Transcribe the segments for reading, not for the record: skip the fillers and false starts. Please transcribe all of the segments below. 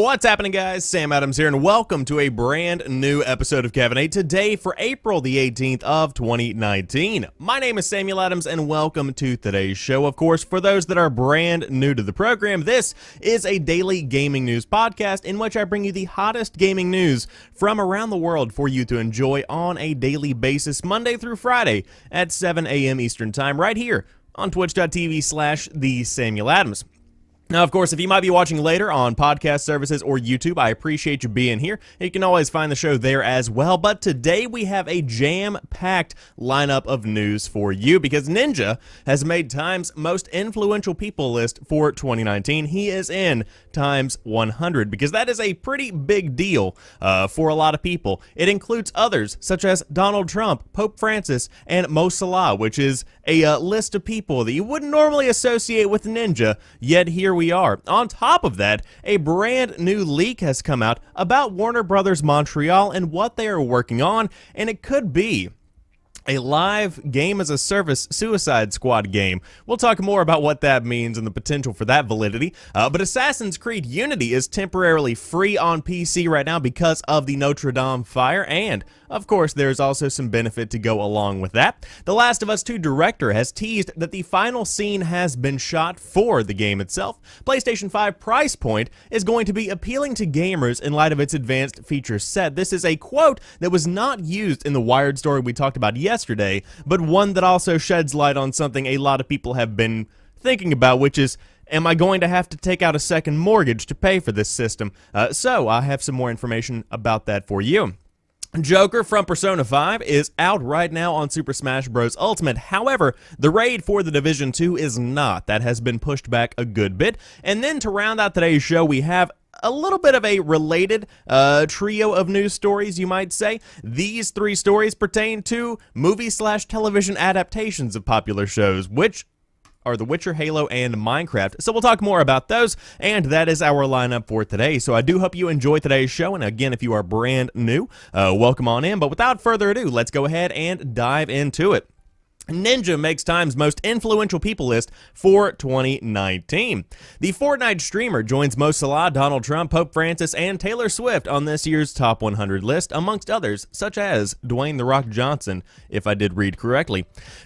What's happening, guys? Sam Adams here, and welcome to a brand new episode of Caffeinate today for April the 18th of 2019. My name is Samuel Adams, and welcome to today's show. Of course, for those that are brand new to the program, this is a daily gaming news podcast in which I bring you the hottest gaming news from around the world for you to enjoy on a daily basis, Monday through Friday at 7 a.m. Eastern Time, right here on twitch.tv/thesamueladams. Now, of course, if you might be watching later on podcast services or YouTube, I appreciate you being here. You can always find the show there as well. But today we have a jam-packed lineup of news for you because Ninja has made Time's most influential people list for 2019. He is in Time's 100 because that is a pretty big deal for a lot of people. It includes others such as Donald Trump, Pope Francis, and Mo Salah, which is a list of people that you wouldn't normally associate with Ninja, yet here we are. On top of that, a brand new leak has come out about Warner Brothers Montreal and what they are working on, and it could be a live game-as-a-service Suicide Squad game. We'll talk more about what that means and the potential for that validity. But Assassin's Creed Unity is temporarily free on PC right now because of the Notre Dame fire, and of course, there's also some benefit to go along with that. The Last of Us 2 director has teased that the final scene has been shot for the game itself. PlayStation 5 price point is going to be appealing to gamers in light of its advanced feature set. This is a quote that was not used in the Wired story we talked about yesterday, but one that also sheds light on something a lot of people have been thinking about, which is, am I going to have to take out a second mortgage to pay for this system? So I have some more information about that for you. Joker from Persona 5 is out right now on Super Smash Bros. Ultimate. However, the raid for The Division 2 is not. That has been pushed back a good bit. And then to round out today's show, we have a little bit of a related trio of news stories, you might say. These three stories pertain to movie/television adaptations of popular shows, which are The Witcher, Halo, and Minecraft. So we'll talk more about those, and that is our lineup for today. So I do hope you enjoy today's show, and again, if you are brand new, welcome on in. But without further ado, let's go ahead and dive into it. Ninja makes Time's most influential people list for 2019. The Fortnite streamer joins Mo Salah, Donald Trump, Pope Francis, and Taylor Swift on this year's top 100 list, amongst others, such as Dwayne "The Rock" Johnson, if I did read correctly.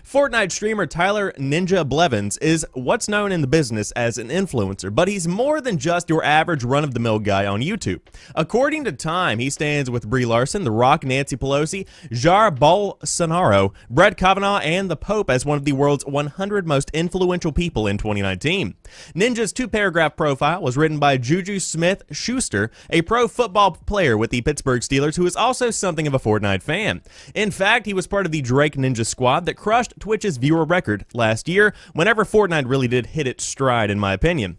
Fortnite streamer Tyler Ninja Blevins is what's known in the business as an influencer, but he's more than just your average run-of-the-mill guy on YouTube. According to Time, he stands with Brie Larson, The Rock, Nancy Pelosi, Jair Bolsonaro, Brett Kavanaugh, and the Pope as one of the world's 100 most influential people in 2019. Ninja's two-paragraph profile was written by Juju Smith-Schuster, a pro football player with the Pittsburgh Steelers who is also something of a Fortnite fan. In fact, he was part of the Drake Ninja squad that crushed Twitch's viewer record last year whenever Fortnite really did hit its stride, in my opinion.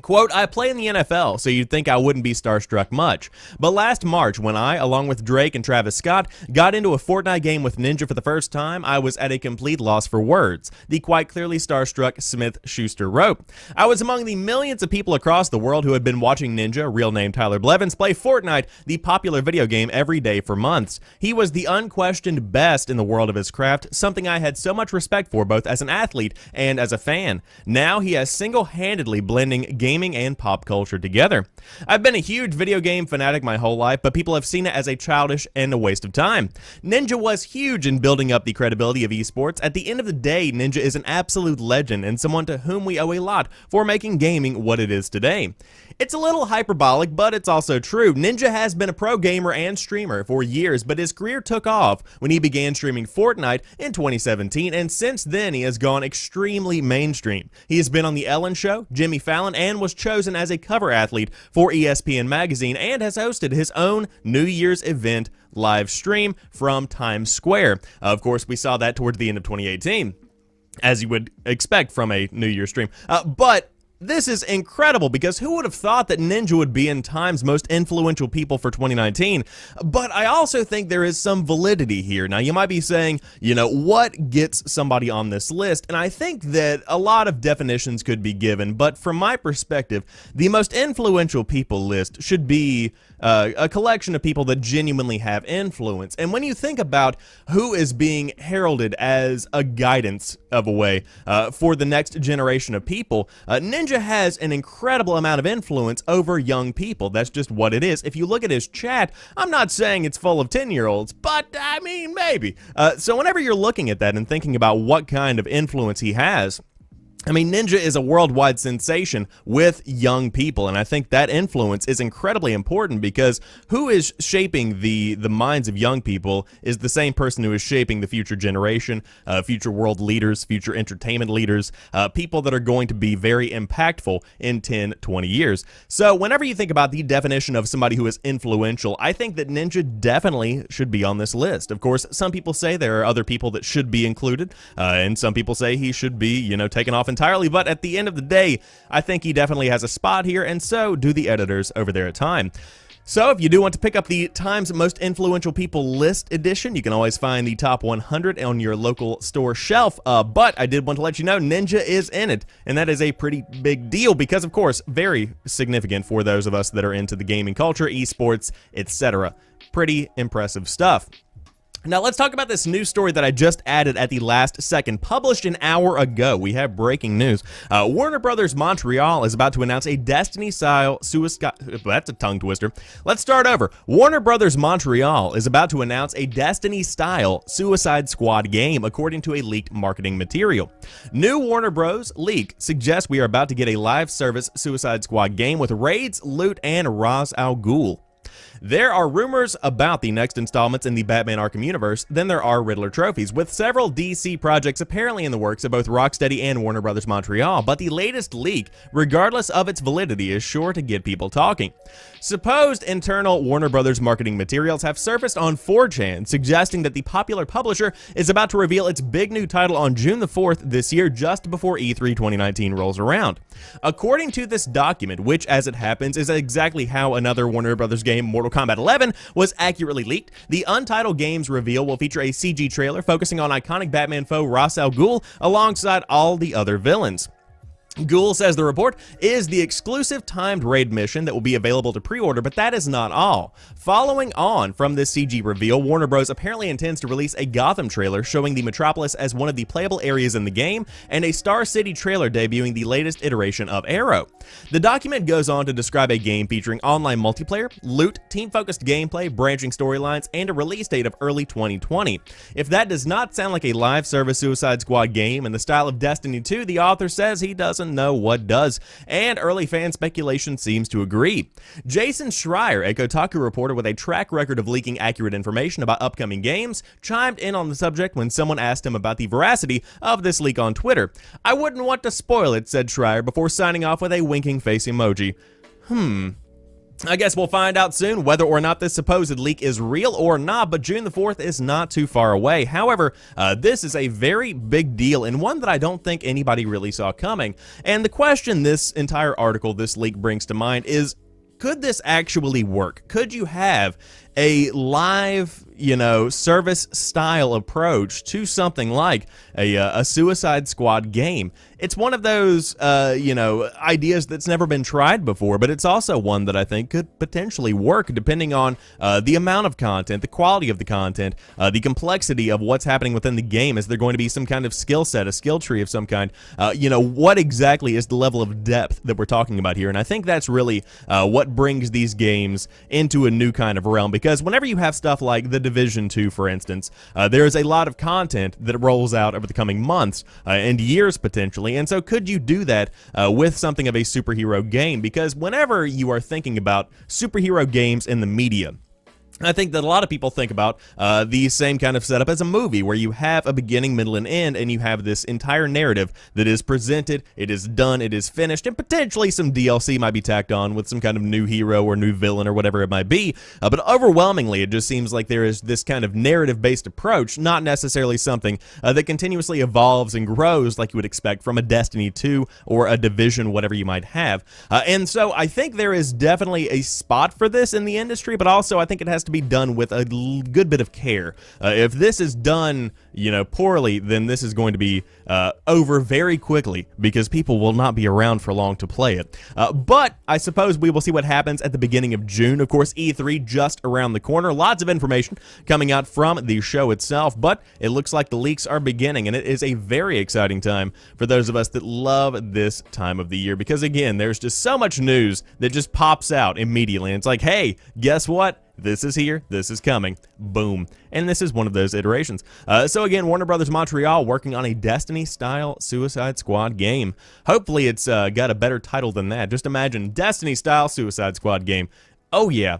Quote, I play in the NFL, so you'd think I wouldn't be starstruck much. But last March, when I, along with Drake and Travis Scott, got into a Fortnite game with Ninja for the first time, I was at a complete loss for words, the quite clearly starstruck Smith-Schuster wrote. I was among the millions of people across the world who had been watching Ninja, real name Tyler Blevins, play Fortnite, the popular video game, every day for months. He was the unquestioned best in the world of his craft, something I had so much respect for both as an athlete and as a fan. Now he has single-handedly blending gaming and pop culture together. I've been a huge video game fanatic my whole life, but people have seen it as a childish and a waste of time. Ninja was huge in building up the credibility of esports. At the end of the day, Ninja is an absolute legend and someone to whom we owe a lot for making gaming what it is today. It's a little hyperbolic, but it's also true. Ninja has been a pro gamer and streamer for years, but his career took off when he began streaming Fortnite in 2017, and since then he has gone extremely mainstream. He has been on The Ellen Show, Jimmy Fallon, and was chosen as a cover athlete for ESPN magazine, and has hosted his own New Year's event live stream from Times Square. Of course, we saw that towards the end of 2018, as you would expect from a New Year's stream. But this is incredible because who would have thought that Ninja would be in Time's most influential people for 2019? But I also think there is some validity here. Now, you might be saying, you know, what gets somebody on this list? And I think that a lot of definitions could be given, but from my perspective, the most influential people list should be a collection of people that genuinely have influence. And when you think about who is being heralded as a guidance of a way for the next generation of people, Ninja has an incredible amount of influence over young people. That's just what it is. If you look at his chat, I'm not saying it's full of 10-year-olds, but I mean, maybe. So whenever you're looking at that and thinking about what kind of influence he has, I mean, Ninja is a worldwide sensation with young people, and I think that influence is incredibly important because who is shaping the minds of young people is the same person who is shaping the future generation, future world leaders, future entertainment leaders, people that are going to be very impactful in 10, 20 years. So whenever you think about the definition of somebody who is influential, I think that Ninja definitely should be on this list. Of course, some people say there are other people that should be included, and some people say he should be, taken off entirely, but at the end of the day, I think he definitely has a spot here, and so do the editors over there at Time. So if you do want to pick up the Times Most Influential People List edition, you can always find the top 100 on your local store shelf, but I did want to let you know Ninja is in it, and that is a pretty big deal because, of course, very significant for those of us that are into the gaming culture, esports, etc. Pretty impressive stuff. Now let's talk about this news story that I just added at the last second, published an hour ago. We have breaking news. Warner Brothers Montreal is about to announce a Destiny-style suicide... That's a tongue twister. Let's start over. Warner Brothers Montreal is about to announce a Destiny-style Suicide Squad game, according to a leaked marketing material. New Warner Bros. Leak suggests we are about to get a live service Suicide Squad game with raids, loot, and Ra's al Ghul. There are rumors about the next installments in the Batman Arkham universe than there are Riddler trophies, with several DC projects apparently in the works of both Rocksteady and Warner Brothers Montreal, but the latest leak, regardless of its validity, is sure to get people talking. Supposed internal Warner Brothers marketing materials have surfaced on 4chan, suggesting that the popular publisher is about to reveal its big new title on June the 4th this year, just before E3 2019 rolls around. According to this document, which as it happens is exactly how another Warner Brothers game, Mortal Kombat 11, was accurately leaked, the untitled game's reveal will feature a CG trailer focusing on iconic Batman foe Ra's al Ghul alongside all the other villains. Ghul, says the report, is the exclusive timed raid mission that will be available to pre-order, but that is not all. Following on from this CG reveal, Warner Bros. Apparently intends to release a Gotham trailer showing the Metropolis as one of the playable areas in the game, and a Star City trailer debuting the latest iteration of Arrow. The document goes on to describe a game featuring online multiplayer, loot, team-focused gameplay, branching storylines, and a release date of early 2020. If that does not sound like a live service Suicide Squad game in the style of Destiny 2, the author says he doesn't know what does, and early fan speculation seems to agree. Jason Schreier, a Kotaku reporter with a track record of leaking accurate information about upcoming games, chimed in on the subject when someone asked him about the veracity of this leak on Twitter. "I wouldn't want to spoil it," said Schreier before signing off with a winking face emoji. I guess we'll find out soon whether or not this supposed leak is real or not, but June the 4th is not too far away. However, this is a very big deal and one that I don't think anybody really saw coming. And the question this entire article, this leak brings to mind is, could this actually work? Could you have a live, service style approach to something like a Suicide Squad game? It's one of those, ideas that's never been tried before, but it's also one that I think could potentially work depending on the amount of content, the quality of the content, the complexity of what's happening within the game. Is there going to be some kind of skill set, a skill tree of some kind? What exactly is the level of depth that we're talking about here? And I think that's really what brings these games into a new kind of realm, because whenever you have stuff like The Division 2, for instance, there is a lot of content that rolls out over the coming months and years potentially. And so could you do that with something of a superhero game? Because whenever you are thinking about superhero games in the media, I think that a lot of people think about the same kind of setup as a movie, where you have a beginning, middle, and end, and you have this entire narrative that is presented, it is done, it is finished, and potentially some DLC might be tacked on with some kind of new hero or new villain or whatever it might be. But overwhelmingly, it just seems like there is this kind of narrative-based approach, not necessarily something that continuously evolves and grows like you would expect from a Destiny 2 or a Division, whatever you might have. And so I think there is definitely a spot for this in the industry, but also I think it has to to be done with a good bit of care. If this is done, poorly, then this is going to be over very quickly because people will not be around for long to play it. But I suppose we will see what happens at the beginning of June. Of course, E3 just around the corner. Lots of information coming out from the show itself, but it looks like the leaks are beginning, and it is a very exciting time for those of us that love this time of the year because, again, there's just so much news that just pops out immediately. And it's like, hey, guess what? This is here. This is coming. Boom. And this is one of those iterations. So again, Warner Brothers Montreal working on a Destiny-style Suicide Squad game. Hopefully it's got a better title than that. Just imagine Destiny-style Suicide Squad game. Oh yeah.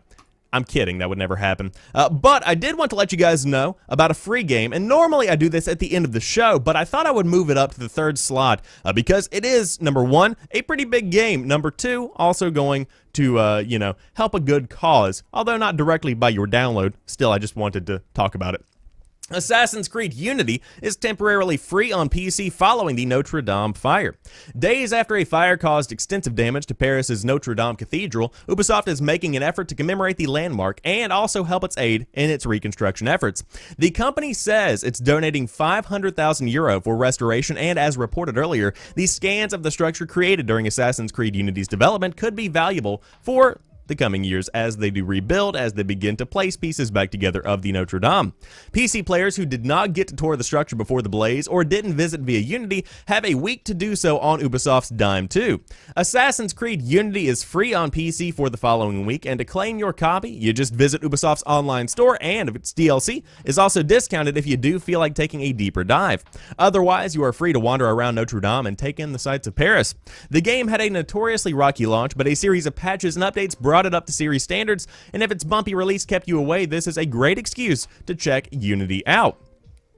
I'm kidding, that would never happen. But I did want to let you guys know about a free game, and normally I do this at the end of the show, but I thought I would move it up to the third slot because it is, number one, a pretty big game. Number two, also going to, help a good cause, although not directly by your download. Still, I just wanted to talk about it. Assassin's Creed Unity is temporarily free on PC following the Notre Dame fire. Days after a fire caused extensive damage to Paris's Notre Dame Cathedral, Ubisoft is making an effort to commemorate the landmark and also help its aid in its reconstruction efforts. The company says it's donating €500,000 for restoration, and as reported earlier, the scans of the structure created during Assassin's Creed Unity's development could be valuable for the coming years as they do rebuild, as they begin to place pieces back together of the Notre Dame. PC players who did not get to tour the structure before the blaze or didn't visit via Unity have a week to do so on Ubisoft's dime too. Assassin's Creed Unity is free on PC for the following week, and to claim your copy, you just visit Ubisoft's online store, and if it's DLC, is also discounted if you do feel like taking a deeper dive. Otherwise, you are free to wander around Notre Dame and take in the sights of Paris. The game had a notoriously rocky launch, but a series of patches and updates brought it up to series standards, and if its bumpy release kept you away, this is a great excuse to check Unity out.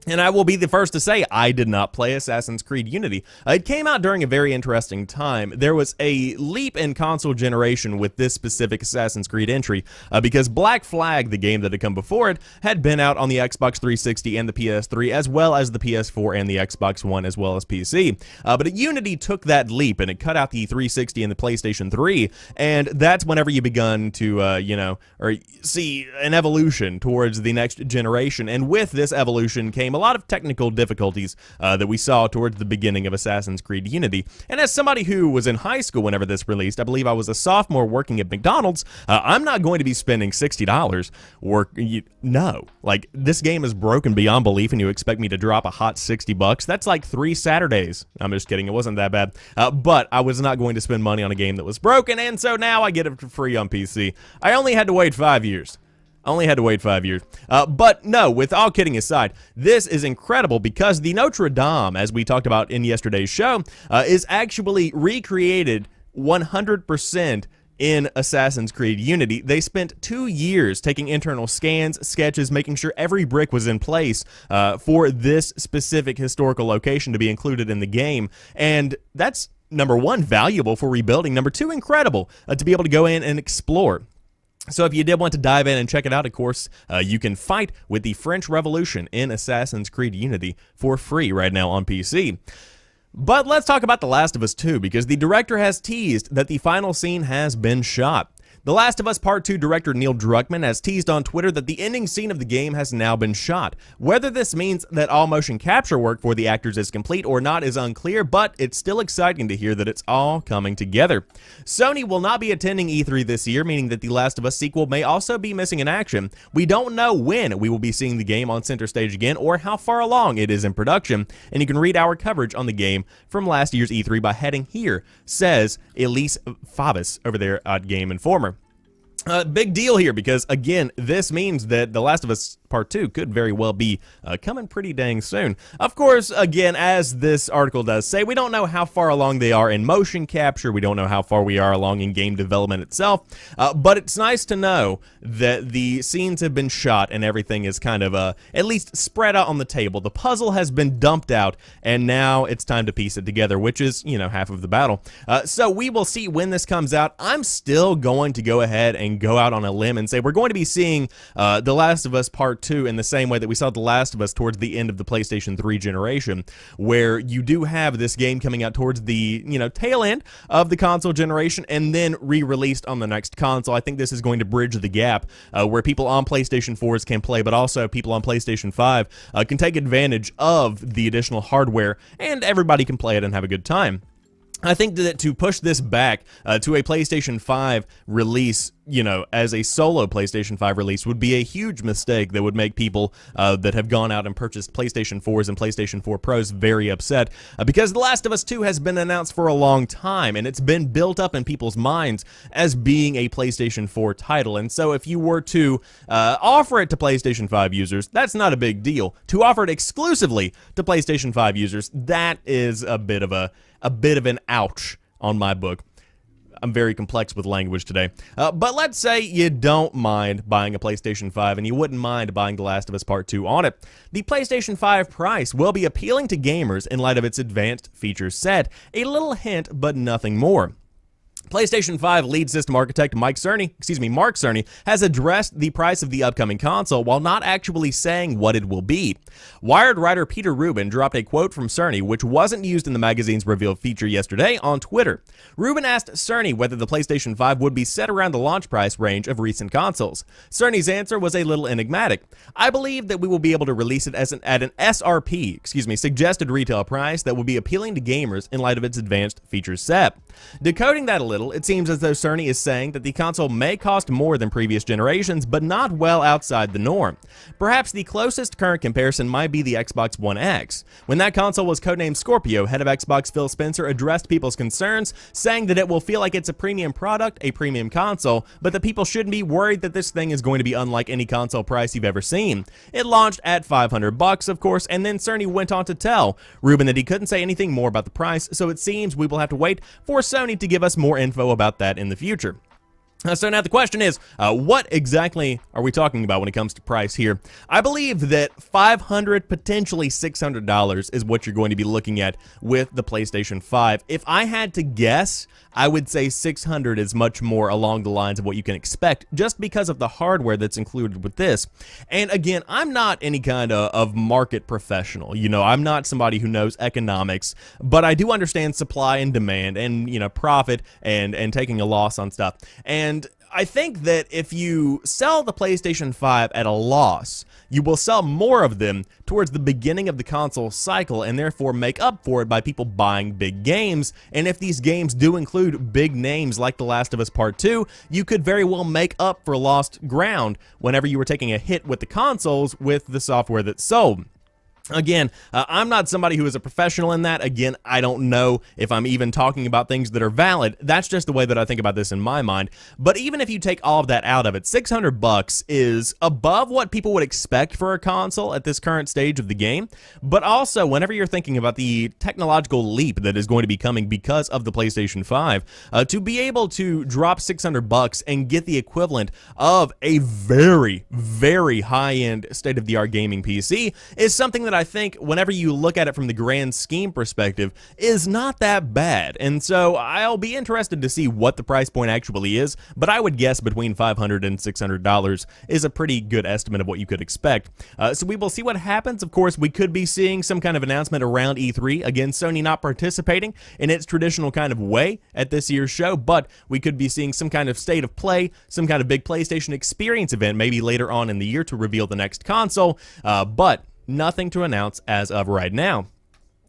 And I will be the first to say I did not play Assassin's Creed Unity. It came out during a very interesting time. There was a leap in console generation with this specific Assassin's Creed entry because Black Flag, the game that had come before it, had been out on the Xbox 360 and the PS3, as well as the PS4 and the Xbox One, as well as PC. But Unity took that leap, and it cut out the 360 and the PlayStation 3, and that's whenever you begun to, or see an evolution towards the next generation. And with this evolution came a lot of technical difficulties that we saw towards the beginning of Assassin's Creed Unity. And as somebody who was in high school whenever this released, I believe I was a sophomore working at McDonald's, I'm not going to be spending $60 no. Like, this game is broken beyond belief, and you expect me to drop a hot $60? That's like 3 Saturdays. I'm just kidding, it wasn't that bad. But I was not going to spend money on a game that was broken, and so now I get it for free on PC. I only had to wait 5 years. But no, with all kidding aside, this is incredible because the Notre Dame, as we talked about in yesterday's show, is actually recreated 100% in Assassin's Creed Unity. They spent 2 years taking internal scans, sketches, making sure every brick was in place for this specific historical location to be included in the game. And that's, number one, valuable for rebuilding. Number two, incredible to be able to go in and explore. So if you did want to dive in and check it out, of course, you can fight with the French Revolution in Assassin's Creed Unity for free right now on PC. But let's talk about The Last of Us 2, because the director has teased that the final scene has been shot. The Last of Us Part 2 director Neil Druckmann has teased on Twitter that the ending scene of the game has now been shot. Whether this means that all motion capture work for the actors is complete or not is unclear, but it's still exciting to hear that it's all coming together. Sony will not be attending E3 this year, meaning that the Last of Us sequel may also be missing in action. We don't know when we will be seeing the game on center stage again or how far along it is in production, and you can read our coverage on the game from last year's E3 by heading here, says Elise Favis over there at Game Informer. Big deal here because, again, this means that The Last of Us Part 2 could very well be coming pretty dang soon. Of course, again, as this article does say, we don't know how far along they are in motion capture. We don't know how far we are along in game development itself. But it's nice to know that the scenes have been shot and everything is kind of at least spread out on the table. The puzzle has been dumped out, and now it's time to piece it together, which is, half of the battle. So we will see when this comes out. I'm still going to go ahead and go out on a limb and say we're going to be seeing The Last of Us Part Part 2 in the same way that we saw The Last of Us towards the end of the PlayStation 3 generation, where you do have this game coming out towards the, tail end of the console generation and then re-released on the next console. I think this is going to bridge the gap where people on PlayStation 4s can play, but also people on PlayStation 5 can take advantage of the additional hardware, and everybody can play it and have a good time. I think that to push this back to a PlayStation 5 release, as a solo PlayStation 5 release would be a huge mistake that would make people that have gone out and purchased PlayStation 4s and PlayStation 4 Pros very upset because The Last of Us 2 has been announced for a long time and it's been built up in people's minds as being a PlayStation 4 title. And so if you were to offer it to PlayStation 5 users, that's not a big deal. To offer it exclusively to PlayStation 5 users, that is a bit of an ouch on my book. I'm very complex with language today. But let's say you don't mind buying a PlayStation 5 and you wouldn't mind buying The Last of Us Part 2 on it. The PlayStation 5 price will be appealing to gamers in light of its advanced feature set. A little hint, but nothing more. PlayStation 5 lead system architect Mark Cerny, has addressed the price of the upcoming console while not actually saying what it will be. Wired writer Peter Rubin dropped a quote from Cerny, which wasn't used in the magazine's reveal feature yesterday, on Twitter. Rubin asked Cerny whether the PlayStation 5 would be set around the launch price range of recent consoles. Cerny's answer was a little enigmatic. I believe that we will be able to release it at an SRP, suggested retail price that will be appealing to gamers in light of its advanced feature set. Decoding that a little, it seems as though Cerny is saying that the console may cost more than previous generations, but not well outside the norm. Perhaps the closest current comparison might be the Xbox One X. When that console was codenamed Scorpio, head of Xbox Phil Spencer addressed people's concerns, saying that it will feel like it's a premium product, a premium console, but that people shouldn't be worried that this thing is going to be unlike any console price you've ever seen. It launched at $500, of course, and then Cerny went on to tell Rubin that he couldn't say anything more about the price, so it seems we will have to wait for Sony to give us more info about that in the future. So now the question is, what exactly are we talking about when it comes to price here? I believe that $500, potentially $600 is what you're going to be looking at with the PlayStation 5. If I had to guess, I would say $600 is much more along the lines of what you can expect just because of the hardware that's included with this. And again, I'm not any kind of market professional. I'm not somebody who knows economics, but I do understand supply and demand and, profit and taking a loss on stuff. And I think that if you sell the PlayStation 5 at a loss, you will sell more of them towards the beginning of the console cycle and therefore make up for it by people buying big games. And if these games do include big names like The Last of Us Part 2, you could very well make up for lost ground whenever you were taking a hit with the consoles with the software that's sold. Again, I'm not somebody who is a professional in that. Again, I don't know if I'm even talking about things that are valid. That's just the way that I think about this in my mind. But even if you take all of that out of it, $600 is above what people would expect for a console at this current stage of the game. But also, whenever you're thinking about the technological leap that is going to be coming because of the PlayStation 5, to be able to drop $600 and get the equivalent of a very, very high-end state-of-the-art gaming PC is something that I think, whenever you look at it from the grand scheme perspective, is not that bad. And so I'll be interested to see what the price point actually is, but I would guess between $500 and $600 is a pretty good estimate of what you could expect. So we will see what happens. Of course, we could be seeing some kind of announcement around E3. Again, Sony not participating in its traditional kind of way at this year's show, but we could be seeing some kind of state of play, some kind of big PlayStation experience event maybe later on in the year to reveal the next console, but nothing to announce as of right now.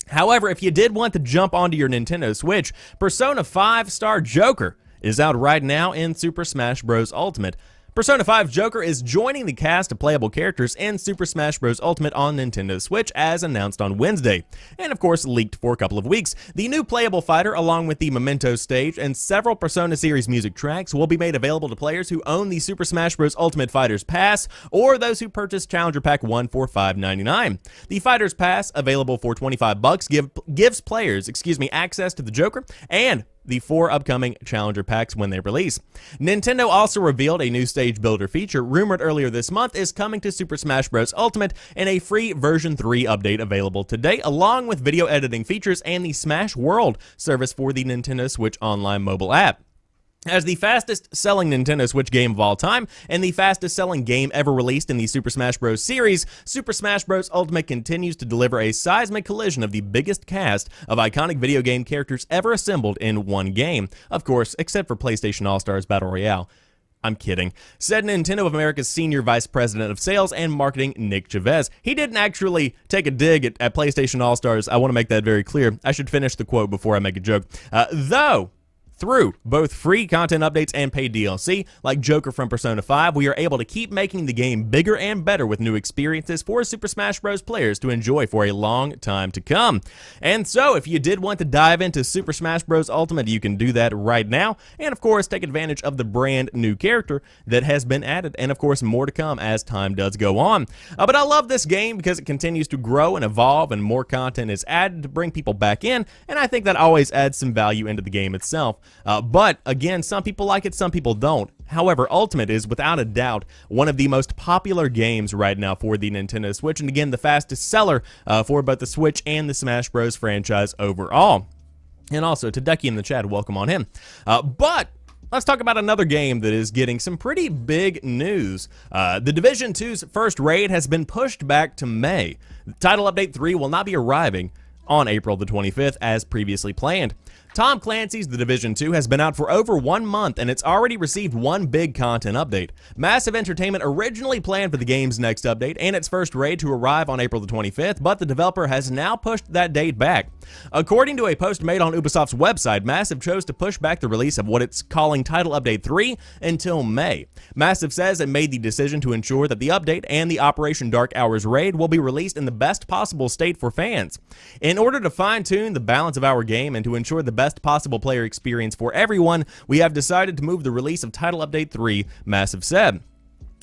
However, if you did want to jump onto your Nintendo Switch, Persona 5 Star Joker is out right now in Super Smash Bros. Ultimate. Persona 5 Joker is joining the cast of playable characters in Super Smash Bros. Ultimate on Nintendo Switch as announced on Wednesday, and of course leaked for a couple of weeks. The new playable fighter, along with the Memento stage and several Persona series music tracks, will be made available to players who own the Super Smash Bros. Ultimate Fighters Pass or those who purchase Challenger Pack 1 for $5.99. The Fighters Pass, available for $25, gives players, access to the Joker and the 4 upcoming Challenger Packs when they release. Nintendo also revealed a new stage builder feature rumored earlier this month is coming to Super Smash Bros. Ultimate in a free version 3 update available today, along with video editing features and the Smash World service for the Nintendo Switch Online mobile app. As the fastest selling Nintendo Switch game of all time and the fastest selling game ever released in the Super Smash Bros. Series, Super Smash Bros. Ultimate continues to deliver a seismic collision of the biggest cast of iconic video game characters ever assembled in one game. Of course, except for PlayStation All-Stars Battle Royale. I'm kidding. Said Nintendo of America's Senior Vice President of Sales and Marketing, Nick Chavez. He didn't actually take a dig at PlayStation All-Stars. I want to make that very clear. I should finish the quote before I make a joke. Though, through both free content updates and paid DLC, like Joker from Persona 5, we are able to keep making the game bigger and better with new experiences for Super Smash Bros. Players to enjoy for a long time to come. And so, if you did want to dive into Super Smash Bros. Ultimate, you can do that right now, and of course, take advantage of the brand new character that has been added, and of course, more to come as time does go on. But I love this game because it continues to grow and evolve, and more content is added to bring people back in, and I think that always adds some value into the game itself. But again, some people like it, some people don't. However, Ultimate is without a doubt one of the most popular games right now for the Nintendo Switch, and again, the fastest seller for both the Switch and the Smash Bros. Franchise overall. And also, to Ducky in the chat, welcome on him. But let's talk about another game that is getting some pretty big news. The Division 2's first raid has been pushed back to May. Title Update 3 will not be arriving on April the 25th as previously planned. Tom Clancy's The Division 2 has been out for over 1 month, and it's already received one big content update. Massive Entertainment originally planned for the game's next update and its first raid to arrive on April the 25th, but the developer has now pushed that date back. According to a post made on Ubisoft's website, Massive chose to push back the release of what it's calling Title Update 3 until May. Massive says it made the decision to ensure that the update and the Operation Dark Hours raid will be released in the best possible state for fans. In order to fine-tune the balance of our game and to ensure the best possible player experience for everyone, we have decided to move the release of Title Update 3, Massive said.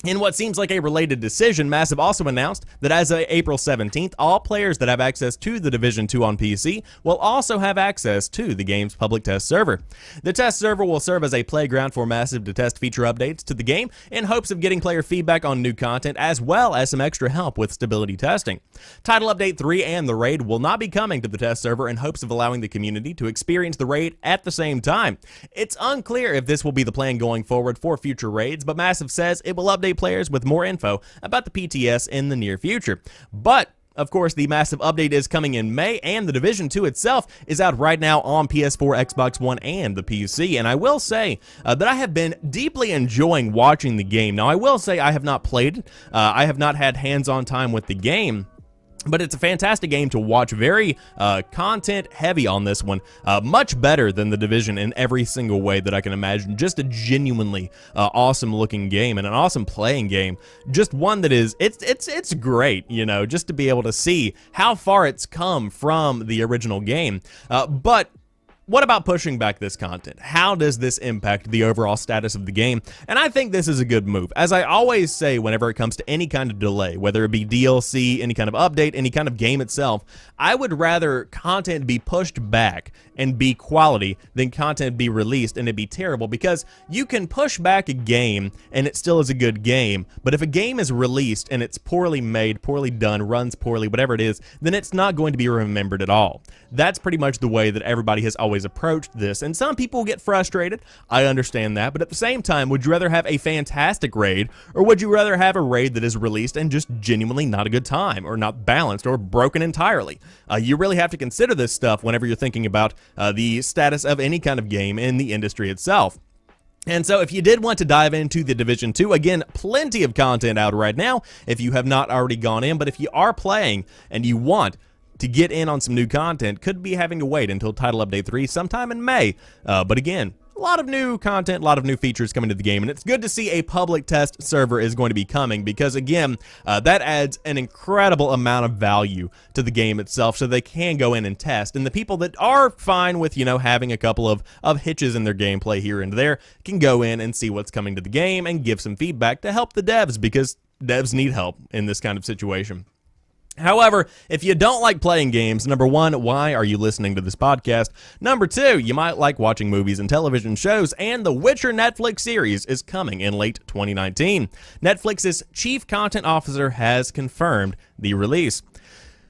In what seems like a related decision, Massive also announced that as of April 17th, all players that have access to The Division 2 on PC will also have access to the game's public test server. The test server will serve as a playground for Massive to test feature updates to the game in hopes of getting player feedback on new content as well as some extra help with stability testing. Title Update 3 and the raid will not be coming to the test server in hopes of allowing the community to experience the raid at the same time. It's unclear if this will be the plan going forward for future raids, but Massive says it will update players with more info about the PTS in the near future. But of course, the Massive update is coming in May, and The Division 2 itself is out right now on PS4, Xbox One, and the PC. And I will say that I have been deeply enjoying watching the game. Now, I will say I have not played it. I have not had hands-on time with the game. But it's a fantastic game to watch, very content heavy on this one, much better than The Division in every single way that I can imagine. Just a genuinely awesome looking game and an awesome playing game. Just one that is, it's great, you know, just to be able to see how far it's come from the original game. But what about pushing back this content? How does this impact the overall status of the game? And I think this is a good move. As I always say whenever it comes to any kind of delay, whether it be DLC, any kind of update, any kind of game itself, I would rather content be pushed back and be quality than content be released and it be terrible, because you can push back a game and it still is a good game, but if a game is released and it's poorly made, poorly done, runs poorly, whatever it is, then it's not going to be remembered at all. That's pretty much the way that everybody has always approached this, and some people get frustrated. I understand that, but at the same time, would you rather have a fantastic raid, or would you rather have a raid that is released and just genuinely not a good time, or not balanced, or broken entirely? You really have to consider this stuff whenever you're thinking about the status of any kind of game in the industry itself. And so if you did want to dive into The Division 2, again, plenty of content out right now if you have not already gone in, but if you are playing and you want to get in on some new content, could be having to wait until Title Update 3 sometime in May. But again, a lot of new content, a lot of new features coming to the game, and it's good to see a public test server is going to be coming, because again, that adds an incredible amount of value to the game itself, so they can go in and test, and the people that are fine with, you know, having a couple of hitches in their gameplay here and there can go in and see what's coming to the game and give some feedback to help the devs, because devs need help in this kind of situation. However, if you don't like playing games, number one, why are you listening to this podcast? Number two, you might like watching movies and television shows, and the Witcher Netflix series is coming in late 2019. Netflix's chief content officer has confirmed the release.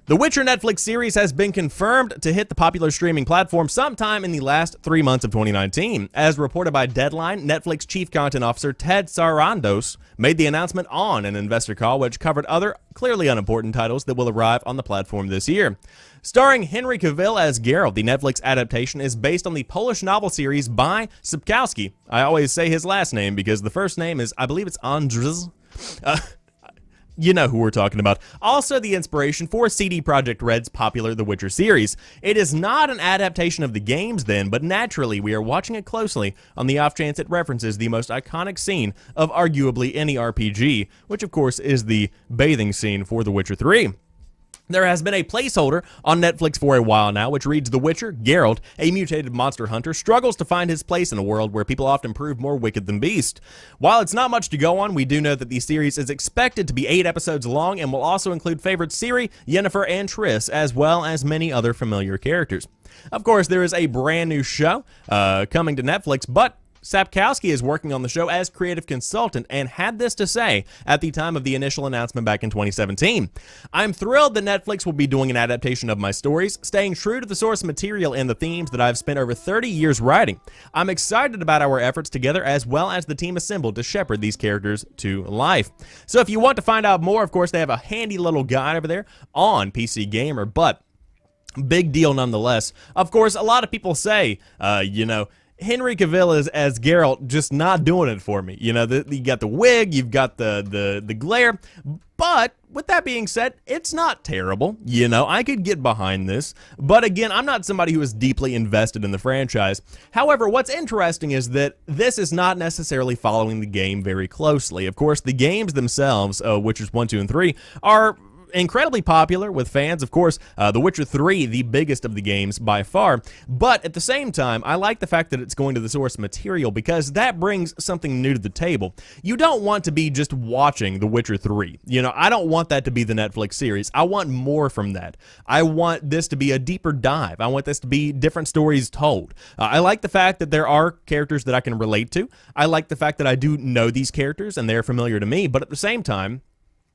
The Witcher Netflix series has been confirmed to hit the popular streaming platform sometime in the last 3 months of 2019. As reported by Deadline, Netflix Chief Content Officer Ted Sarandos made the announcement on an investor call which covered other clearly unimportant titles that will arrive on the platform this year. Starring Henry Cavill as Geralt, the Netflix adaptation is based on the Polish novel series by Sapkowski. I always say his last name because the first name is, I believe it's Andrzej. You know who we're talking about. Also the inspiration for CD Projekt Red's popular The Witcher series. It is not an adaptation of the games then, but naturally we are watching it closely on the off chance it references the most iconic scene of arguably any RPG, which of course is the bathing scene for The Witcher 3. There has been a placeholder on Netflix for a while now, which reads The Witcher, Geralt, a mutated monster hunter, struggles to find his place in a world where people often prove more wicked than beast. While it's not much to go on, we do know that the series is expected to be 8 episodes long and will also include favorites Ciri, Yennefer, and Triss, as well as many other familiar characters. Of course, there is a brand new show coming to Netflix, but Sapkowski is working on the show as creative consultant and had this to say at the time of the initial announcement back in 2017. I'm thrilled that Netflix will be doing an adaptation of my stories, staying true to the source material and the themes that I've spent over 30 years writing. I'm excited about our efforts together as well as the team assembled to shepherd these characters to life. So if you want to find out more, of course, they have a handy little guide over there on PC Gamer, but big deal nonetheless. Of course, a lot of people say, Henry Cavill is as Geralt just not doing it for me. You got the wig, you've got the glare, but with that being said, it's not terrible. I could get behind this, but again, I'm not somebody who is deeply invested in the franchise. However, what's interesting is that this is not necessarily following the game very closely. Of course, the games themselves, Witchers 1, 2, and 3, are incredibly popular with fans. Of course, The Witcher 3, the biggest of the games by far, but at the same time, I like the fact that it's going to the source material because that brings something new to the table. You don't want to be just watching The Witcher 3. I don't want that to be the Netflix series. I want more from that. I want this to be a deeper dive. I want this to be different stories told. I like the fact that there are characters that I can relate to. I like the fact that I do know these characters and they're familiar to me, but at the same time,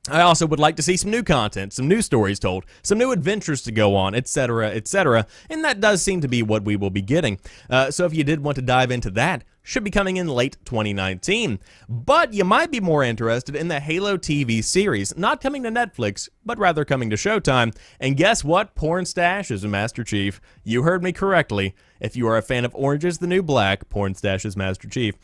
I also would like to see some new content, some new stories told, some new adventures to go on, etc., etc., and that does seem to be what we will be getting. So if you did want to dive into that, should be coming in late 2019. But you might be more interested in the Halo TV series, not coming to Netflix, but rather coming to Showtime. And guess what? Pornstache is a Master Chief. You heard me correctly. If you are a fan of Orange is the New Black, Pornstache is Master Chief.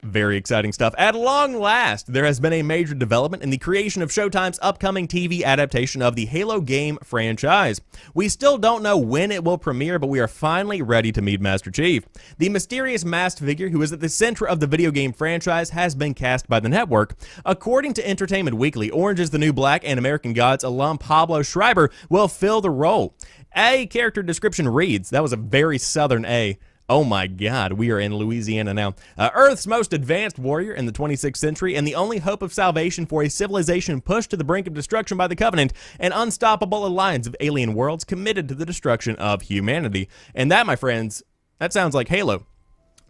Very exciting stuff. At long last, there has been a major development in the creation of Showtime's upcoming TV adaptation of the Halo game franchise. We still don't know when it will premiere, but we are finally ready to meet Master Chief. The mysterious masked figure who is at the center of the video game franchise has been cast by the network. According to Entertainment Weekly, Orange is the New Black and American Gods alum Pablo Schreiber will fill the role. A character description reads, that was a very southern A. Oh my God, we are in Louisiana now. Earth's most advanced warrior in the 26th century and the only hope of salvation for a civilization pushed to the brink of destruction by the Covenant, an unstoppable alliance of alien worlds committed to the destruction of humanity. And that, my friends, that sounds like Halo.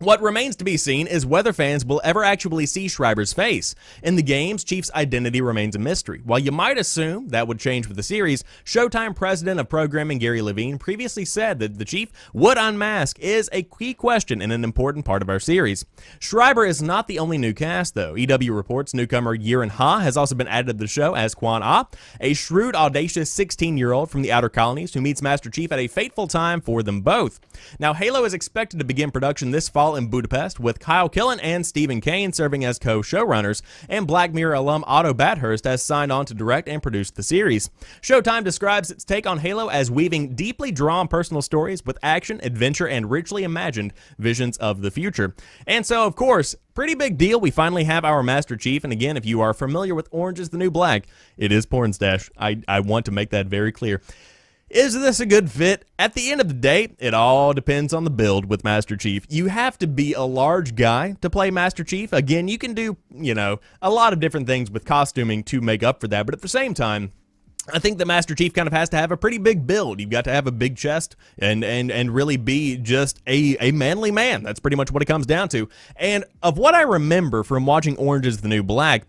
What remains to be seen is whether fans will ever actually see Schreiber's face. In the games, Chief's identity remains a mystery. While you might assume that would change with the series, Showtime president of programming Gary Levine previously said that the Chief would unmask is a key question and an important part of our series. Schreiber is not the only new cast, though. EW reports newcomer Yiren Ha has also been added to the show as Quan Ah, a shrewd, audacious 16-year-old from the Outer Colonies who meets Master Chief at a fateful time for them both. Now, Halo is expected to begin production this fall in Budapest, with Kyle Killen and Stephen Kane serving as co-showrunners, and Black Mirror alum Otto Bathurst has signed on to direct and produce the series. Showtime describes its take on Halo as weaving deeply drawn personal stories with action, adventure, and richly imagined visions of the future. And so, of course, pretty big deal. We finally have our Master Chief, and again, if you are familiar with Orange is the New Black, it is Pornstache. I want to make that very clear. Is this a good fit? At the end of the day, it all depends on the build with Master Chief. You have to be a large guy to play Master Chief. Again, you can do, a lot of different things with costuming to make up for that, but at the same time, I think the Master Chief kind of has to have a pretty big build. You've got to have a big chest and really be just a manly man. That's pretty much what it comes down to. And of what I remember from watching Orange is the New Black,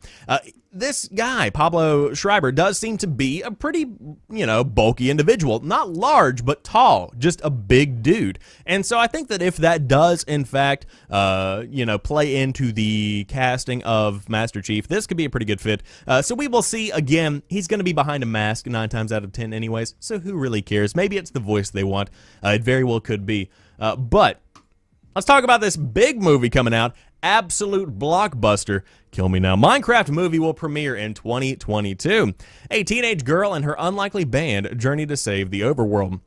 this guy, Pablo Schreiber, does seem to be a pretty, bulky individual. Not large, but tall. Just a big dude. And so I think that if that does, in fact, play into the casting of Master Chief, this could be a pretty good fit. So we will see. Again, he's going to be behind a mask 9 times out of 10 anyways, so who really cares? Maybe it's the voice they want. It very well could be. But let's talk about this big movie coming out. Absolute blockbuster. Kill me now. Minecraft movie will premiere in 2022. A teenage girl and her unlikely band journey to save the overworld.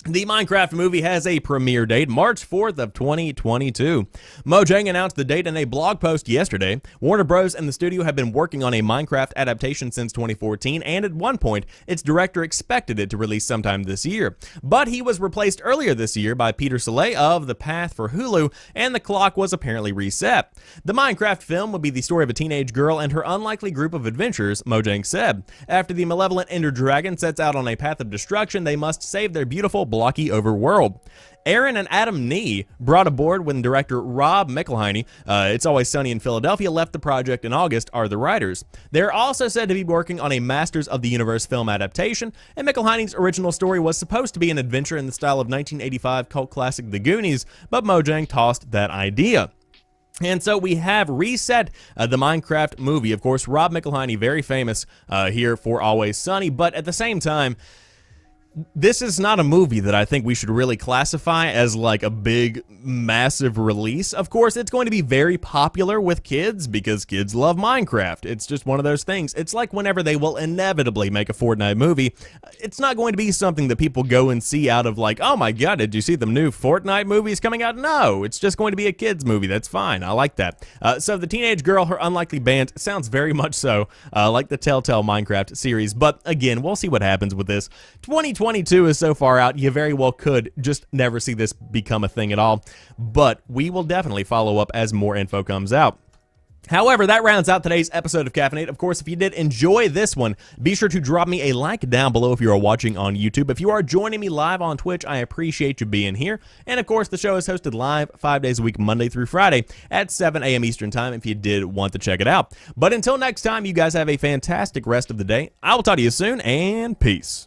The Minecraft movie has a premiere date, March 4th of 2022. Mojang announced the date in a blog post yesterday. Warner Bros. And the studio have been working on a Minecraft adaptation since 2014, and at one point, its director expected it to release sometime this year. But he was replaced earlier this year by Peter Saleh of The Path for Hulu, and the clock was apparently reset. The Minecraft film would be the story of a teenage girl and her unlikely group of adventurers, Mojang said. After the malevolent Ender Dragon sets out on a path of destruction, they must save their beautiful blocky overworld. Aaron and Adam Nee, brought aboard when director Rob McElhenney, It's Always Sunny in Philadelphia, left the project in August, are the writers. They're also said to be working on a Masters of the Universe film adaptation, and McElhenney's original story was supposed to be an adventure in the style of 1985 cult classic The Goonies, but Mojang tossed that idea. And so we have reset the Minecraft movie. Of course, Rob McElhenney, very famous here for Always Sunny, but at the same time, this is not a movie that I think we should really classify as like a big, massive release. Of course, it's going to be very popular with kids because kids love Minecraft. It's just one of those things. It's like whenever they will inevitably make a Fortnite movie, it's not going to be something that people go and see out of like, oh my god, did you see the new Fortnite movies coming out? No, it's just going to be a kids movie. That's fine. I like that. So the teenage girl, her unlikely band, sounds very much so like the Telltale Minecraft series. But again, we'll see what happens with this. 2022 is so far out, you very well could just never see this become a thing at all, but we will definitely follow up as more info comes out. However, that rounds out today's episode of Caffeinate. Of course, if you did enjoy this one, be sure to drop me a like down below if you are watching on YouTube. If you are joining me live on Twitch, I appreciate you being here. And of course, the show is hosted live 5 days a week, Monday through Friday at 7 a.m. Eastern Time if you did want to check it out. But until next time, you guys have a fantastic rest of the day. I will talk to you soon, and peace.